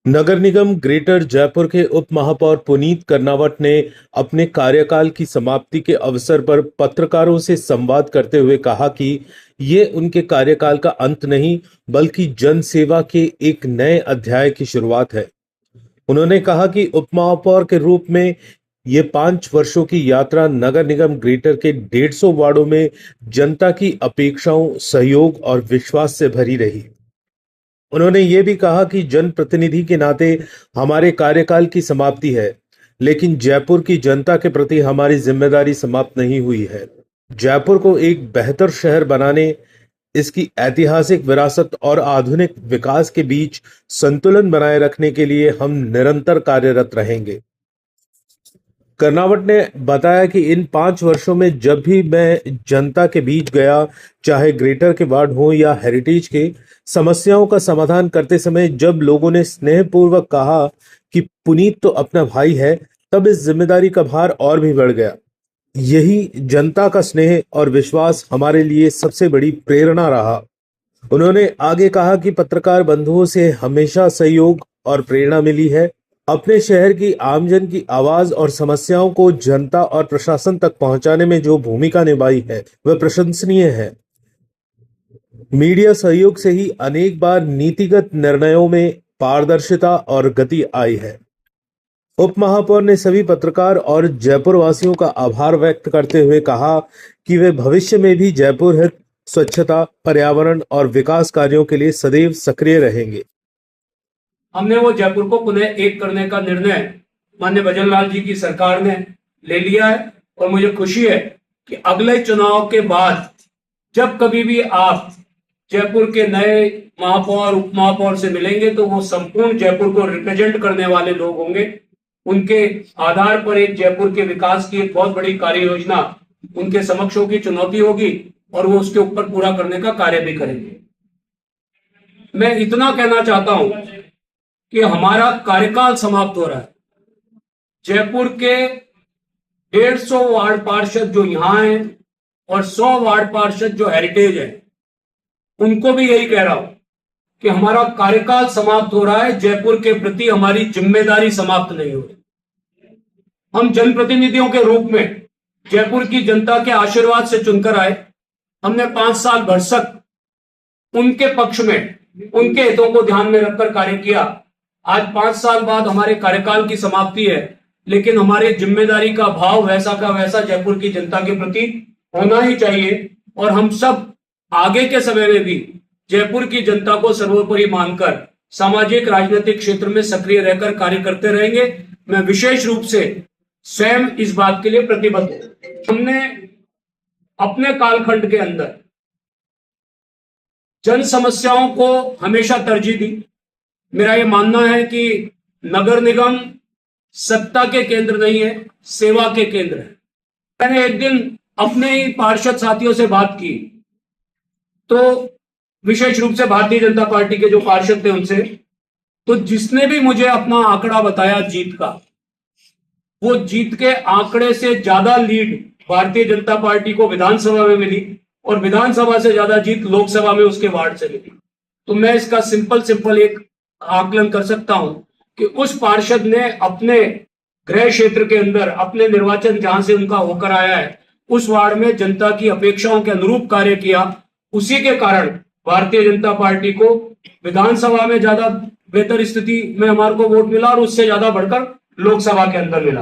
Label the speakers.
Speaker 1: नगर निगम greater Jaipur के उप महापौर पुनीत कर्नावट ने अपने कार्यकाल की समाप्ति के अवसर पर पत्रकारों से संवाद करते हुए कहा कि ये उनके कार्यकाल का अंत नहीं बल्कि जन सेवा के एक नए अध्याय की शुरुआत है। उन्होंने कहा कि उप महापौर के रूप में ये 5 वर्षों की यात्रा नगर निगम ग्रेटर के 150 वार्डों में जनता की अपेक्षाओं, सहयोग और विश्वास से भरी रही। उन्होंने ये भी कहा कि जनप्रतिनिधि के नाते हमारे कार्यकाल की समाप्ति है, लेकिन जयपुर की जनता के प्रति हमारी जिम्मेदारी समाप्त नहीं हुई है। जयपुर को एक बेहतर शहर बनाने, इसकी ऐतिहासिक विरासत और आधुनिक विकास के बीच संतुलन बनाए रखने के लिए हम निरंतर कार्यरत रहेंगे। कर्नावट ने बताया कि इन 5 वर्षों में जब भी मैं जनता के बीच गया, चाहे ग्रेटर के वार्ड हो या हेरिटेज के, समस्याओं का समाधान करते समय जब लोगों ने स्नेहपूर्वक कहा कि पुनीत तो अपना भाई है, तब इस जिम्मेदारी का भार और भी बढ़ गया। यही जनता का स्नेह और विश्वास हमारे लिए सबसे बड़ी प्रेरणा रहा। उन्होंने आगे कहा कि पत्रकार बंधुओं से हमेशा सहयोग और प्रेरणा मिली है। अपने शहर की आमजन की आवाज और समस्याओं को जनता और प्रशासन तक पहुंचाने में जो भूमिका निभाई है वह प्रशंसनीय है। मीडिया सहयोग से ही अनेक बार नीतिगत निर्णयों में पारदर्शिता और गति आई है। उप महापौर ने सभी पत्रकार और जयपुर वासियों का आभार व्यक्त करते हुए कहा कि वे भविष्य में भी जयपुर हित, स्वच्छता, पर्यावरण और विकास कार्यों के लिए सदैव सक्रिय रहेंगे।
Speaker 2: हमने वो जयपुर को पुनः एक करने का निर्णय माननीय भजनलाल जी की सरकार ने ले लिया है और मुझे खुशी है कि अगले चुनाव के बाद जब कभी भी आप जयपुर के नए महापौर, उप महापौर से मिलेंगे तो वो संपूर्ण जयपुर को रिप्रेजेंट करने वाले लोग होंगे। उनके आधार पर एक जयपुर के विकास की एक बहुत बड़ी कार्य योजना उनके समक्षों की चुनौती होगी और वो उसके ऊपर पूरा करने का कार्य भी करेंगे। मैं इतना कहना चाहता हूं कि हमारा कार्यकाल समाप्त हो रहा है। जयपुर के 150 वार्ड पार्षद जो यहां हैं और 100 वार्ड पार्षद जो हेरिटेज है, उनको भी यही कह रहा हूं कि हमारा कार्यकाल समाप्त हो रहा है, जयपुर के प्रति हमारी जिम्मेदारी समाप्त नहीं हो रही। हम जनप्रतिनिधियों के रूप में जयपुर की जनता के आशीर्वाद से चुनकर आए। हमने 5 साल भरसक उनके पक्ष में, उनके हितों को ध्यान में रखकर कार्य किया। आज 5 साल बाद हमारे कार्यकाल की समाप्ति है, लेकिन हमारे जिम्मेदारी का भाव वैसा का वैसा जयपुर की जनता के प्रति होना ही चाहिए और हम सब आगे के समय में भी जयपुर की जनता को सर्वोपरि मानकर सामाजिक राजनीतिक क्षेत्र में सक्रिय रहकर कार्य करते रहेंगे। मैं विशेष रूप से स्वयं इस बात के लिए प्रतिबद्ध हूं। हमने अपने कालखंड के अंदर जन समस्याओं को हमेशा तरजीह दी। मेरा यह मानना है कि नगर निगम सत्ता के केंद्र नहीं है, सेवा के केंद्र है। मैंने एक दिन अपने ही पार्षद साथियों से बात की तो विशेष रूप से भारतीय जनता पार्टी के जो पार्षद थे उनसे, तो जिसने भी मुझे अपना आंकड़ा बताया जीत का, वो जीत के आंकड़े से ज्यादा लीड भारतीय जनता पार्टी को विधानसभा में मिली और विधानसभा से ज्यादा जीत लोकसभा में उसके वार्ड से मिली। तो मैं इसका सिंपल एक आकलन कर सकता हूं कि उस पार्षद ने अपने गृह क्षेत्र के अंदर, अपने निर्वाचन जहां से उनका होकर आया है, उस वार्ड में जनता की अपेक्षाओं के अनुरूप कार्य किया। उसी के कारण भारतीय जनता पार्टी को विधानसभा में ज्यादा बेहतर स्थिति में हमारे को वोट मिला और उससे ज्यादा बढ़कर लोकसभा के अंदर मिला।